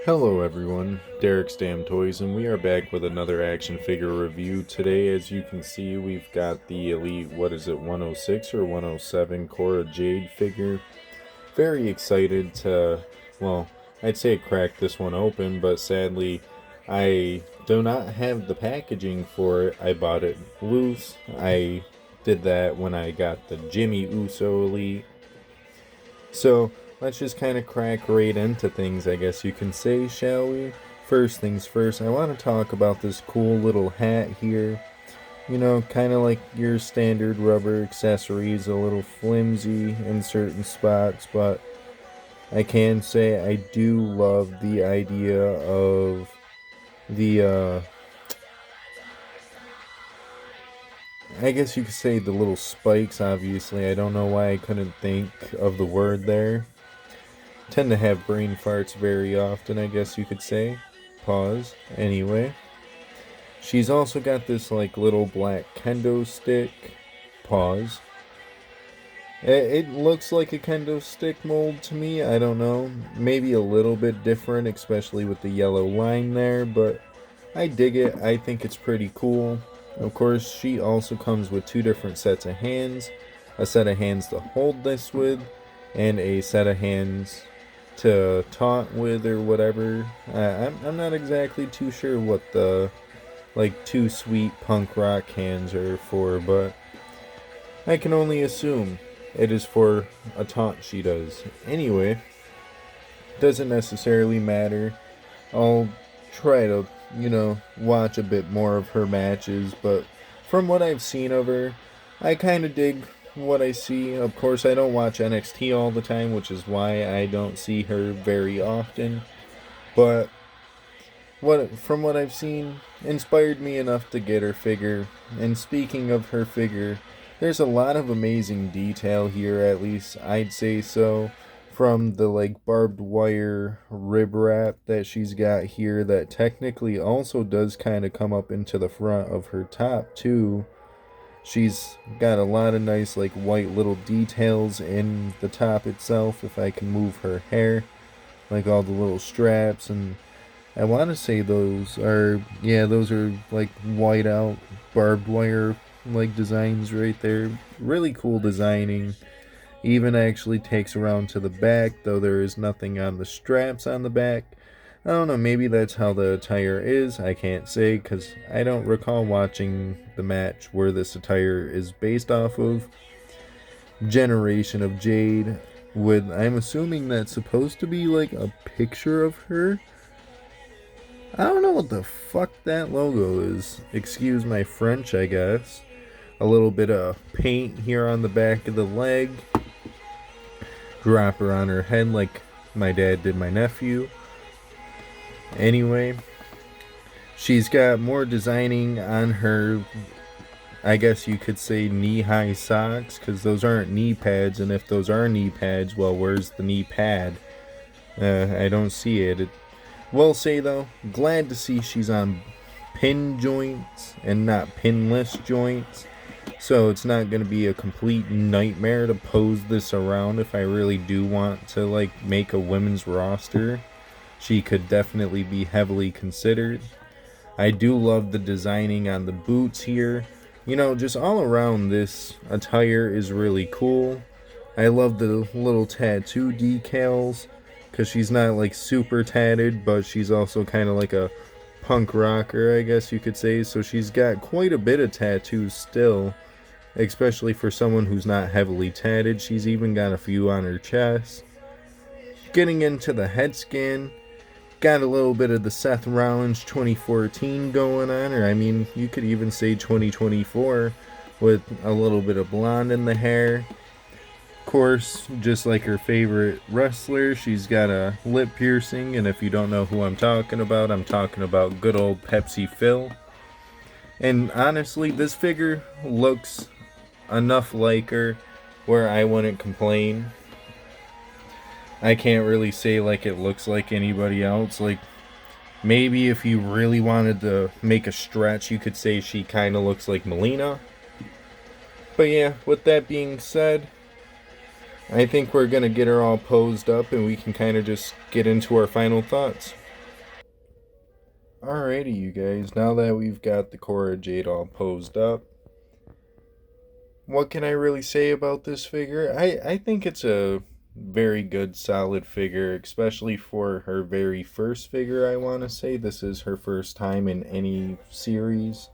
Hello everyone, Derek's Damn Toys, and we are back with another action figure review. Today, as you can see, we've got the Elite, 106 or 107 Cora Jade figure. Very excited to, well, I'd say crack this one open, but sadly, I do not have the packaging for it. I bought it loose. I did that when I got the Jimmy Uso Elite. So, let's just kind of crack right into things, I guess you can say, shall we? First things first, I want to talk about this cool little hat here. You know, kind of like your standard rubber accessories, a little flimsy in certain spots, but I can say I do love the idea of the, I guess you could say the little spikes, obviously. I don't know why I couldn't think of the word there. Tend to have brain farts very often, I guess you could say. Pause. Anyway, she's also got this like little black kendo stick. Pause. It looks like a kendo stick mold to me. I don't know. Maybe a little bit different, especially with the yellow line there, but I dig it. I think it's pretty cool. Of course, she also comes with two different sets of hands. A set of hands to hold this with, and a set of hands to taunt with or whatever. I'm not exactly too sure what the like two sweet punk rock hands are for, but I can only assume it is for a taunt she does. Anyway, doesn't necessarily matter. I'll try to, watch a bit more of her matches, but from what I've seen of her, I kind of dig what I see. Of course, I don't watch NXT all the time, which is why I don't see her very often. But from what I've seen, inspired me enough to get her figure. And speaking of her figure, there's a lot of amazing detail here, at least I'd say so. From the like barbed wire rib wrap that she's got here, that technically also does kind of come up into the front of her top too. She's got a lot of nice like white little details in the top itself. If I can move her hair, like all the little straps, and I want to say those are like white out barbed wire like designs right there. Really cool designing. Even actually takes around to the back, though there is nothing on the straps on the back. I don't know, maybe that's how the attire is. I can't say because I don't recall watching the match where this attire is based off of. Generation of Jade, with, I'm assuming that's supposed to be like a picture of her. I don't know what the fuck that logo is. Excuse my French, I guess. A little bit of paint here on the back of the leg. Drop her on her head like my dad did my nephew. Anyway, she's got more designing on her, I guess you could say, knee-high socks, because those aren't knee pads, and if those are knee pads, well, where's the knee pad? I don't see it. Will say, though, glad to see she's on pin joints and not pinless joints. So it's not going to be a complete nightmare to pose this around if I really do want to like make a women's roster. She could definitely be heavily considered. I do love the designing on the boots here. Just all around this attire is really cool. I love the little tattoo decals because she's not like super tatted, but she's also kind of like a punk rocker, I guess you could say. So she's got quite a bit of tattoos still, especially for someone who's not heavily tatted. She's even got a few on her chest. Getting into the head scan, got a little bit of the Seth Rollins 2014 going on, or I mean, you could even say 2024, with a little bit of blonde in the hair. Of course, just like her favorite wrestler, she's got a lip piercing, and if you don't know who I'm talking about good old Pepsi Phil. And honestly, this figure looks enough like her where I wouldn't complain. I can't really say like it looks like anybody else. Like, maybe if you really wanted to make a stretch, you could say she kind of looks like Melina. But yeah, with that being said, I think we're going to get her all posed up and we can kind of just get into our final thoughts. Alrighty, you guys, now that we've got the Cora Jade all posed up, what can I really say about this figure? I think it's a very good, solid figure, especially for her very first figure, I want to say. This is her first time in any series.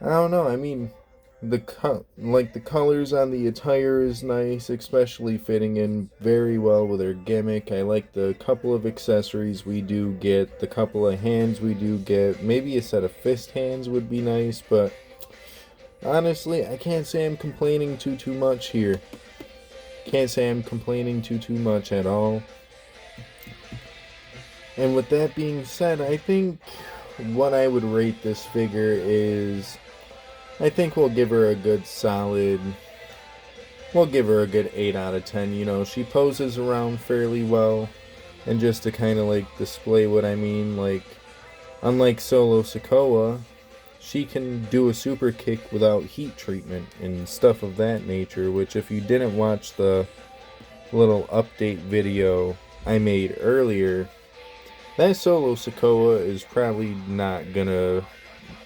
I don't know, I mean, the colors on the attire is nice, especially fitting in very well with her gimmick. I like the couple of accessories we do get, the couple of hands we do get. Maybe a set of fist hands would be nice, but honestly, I can't say I'm complaining too much here. Can't say I'm complaining too much at all. And with that being said, I think what I would rate this figure is, I think we'll give her a good solid, we'll give her a good 8 out of 10. You know, she poses around fairly well. And just to kind of like display what I mean, like, unlike Solo Sokoa, she can do a super kick without heat treatment and stuff of that nature, which if you didn't watch the little update video I made earlier, that Solo Sokoa is probably not gonna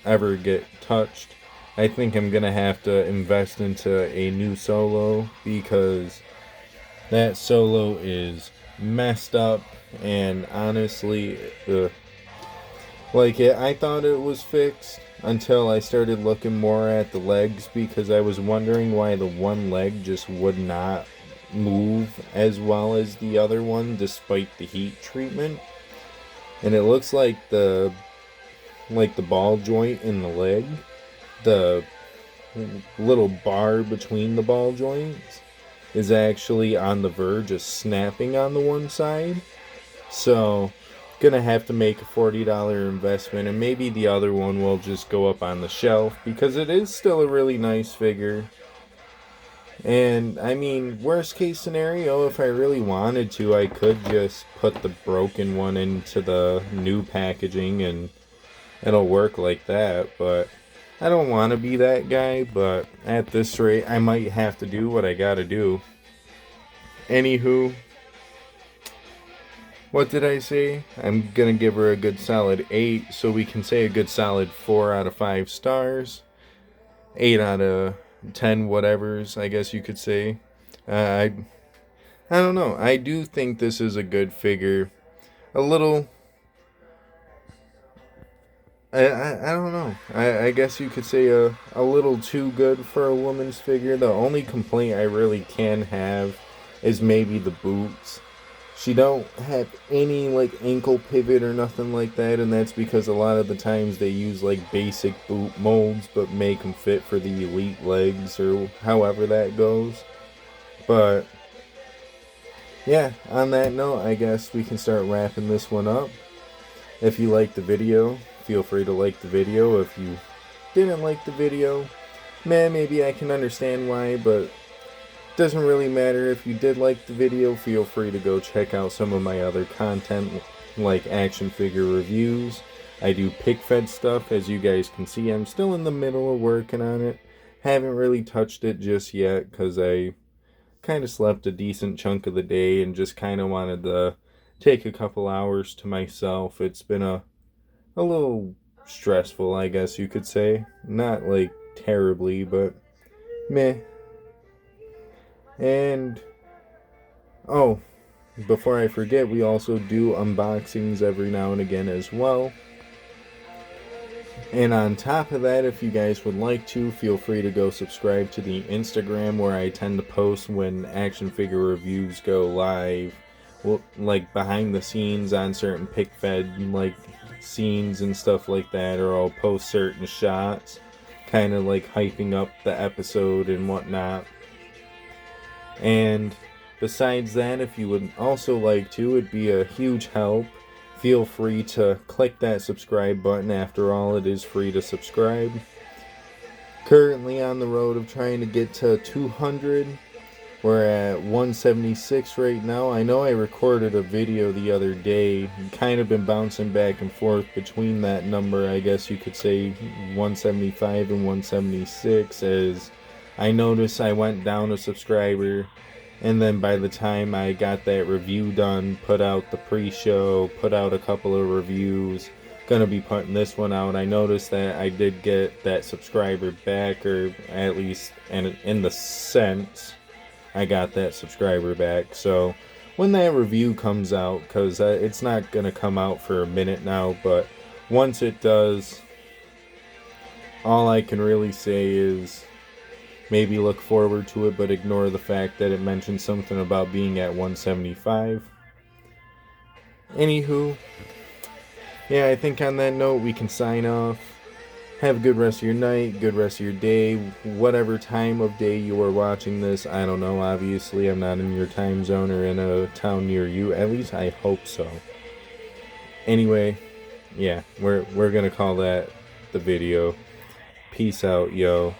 ever get touched. I think I'm gonna have to invest into a new Solo because that Solo is messed up, and honestly, I thought it was fixed until I started looking more at the legs, because I was wondering why the one leg just would not move as well as the other one despite the heat treatment. And it looks like the ball joint in the leg, the little bar between the ball joints, is actually on the verge of snapping on the one side. So gonna have to make a $40 investment, and maybe the other one will just go up on the shelf, because it is still a really nice figure. And I mean, worst case scenario, if I really wanted to, I could just put the broken one into the new packaging and it'll work like that. But I don't want to be that guy, but at this rate, I might have to do what I gotta do. Anywho, what did I say? I'm gonna give her a good solid 8, so we can say a good solid 4 out of 5 stars. 8 out of 10 whatevers, I guess you could say. I don't know. I do think this is a good figure. A little... I don't know. I guess you could say a little too good for a woman's figure. The only complaint I really can have is maybe the boots. She don't have any like ankle pivot or nothing like that, and that's because a lot of the times they use like basic boot molds but make them fit for the elite legs or however that goes. But yeah, on that note, I guess we can start wrapping this one up. If you liked the video, feel free to like the video. If you didn't like the video, maybe I can understand why, but doesn't really matter. If you did like the video, feel free to go check out some of my other content, like action figure reviews. I do pick fed stuff, as you guys can see. I'm still in the middle of working on it. Haven't really touched it just yet, because I kind of slept a decent chunk of the day and just kind of wanted to take a couple hours to myself. It's been a little stressful, I guess you could say. Not like terribly, but meh. And, oh, before I forget, we also do unboxings every now and again as well. And on top of that, if you guys would like to, feel free to go subscribe to the Instagram, where I tend to post when action figure reviews go live. Well, like behind the scenes on certain pick fed like scenes and stuff like that, or I'll post certain shots, kind of like hyping up the episode and whatnot. And besides that, if you would also like to, it'd be a huge help. Feel free to click that subscribe button. After all, it is free to subscribe. Currently on the road of trying to get to 200. We're at 176 right now. I know I recorded a video the other day, kind of been bouncing back and forth between that number. I guess you could say 175 and 176, as I noticed I went down a subscriber And then by the time I got that review done, put out the pre-show, put out a couple of reviews, gonna be putting this one out. I noticed that I did get that subscriber back, or at least in the sense I got that subscriber back. So when that review comes out, because it's not gonna come out for a minute now, but once it does, all I can really say is maybe look forward to it, but ignore the fact that it mentioned something about being at 175. Anywho, yeah, I think on that note we can sign off. Have a good rest of your night, good rest of your day, whatever time of day you are watching this. I don't know, obviously I'm not in your time zone or in a town near you. At least I hope so. Anyway, yeah, we're gonna call that the video. Peace out, yo.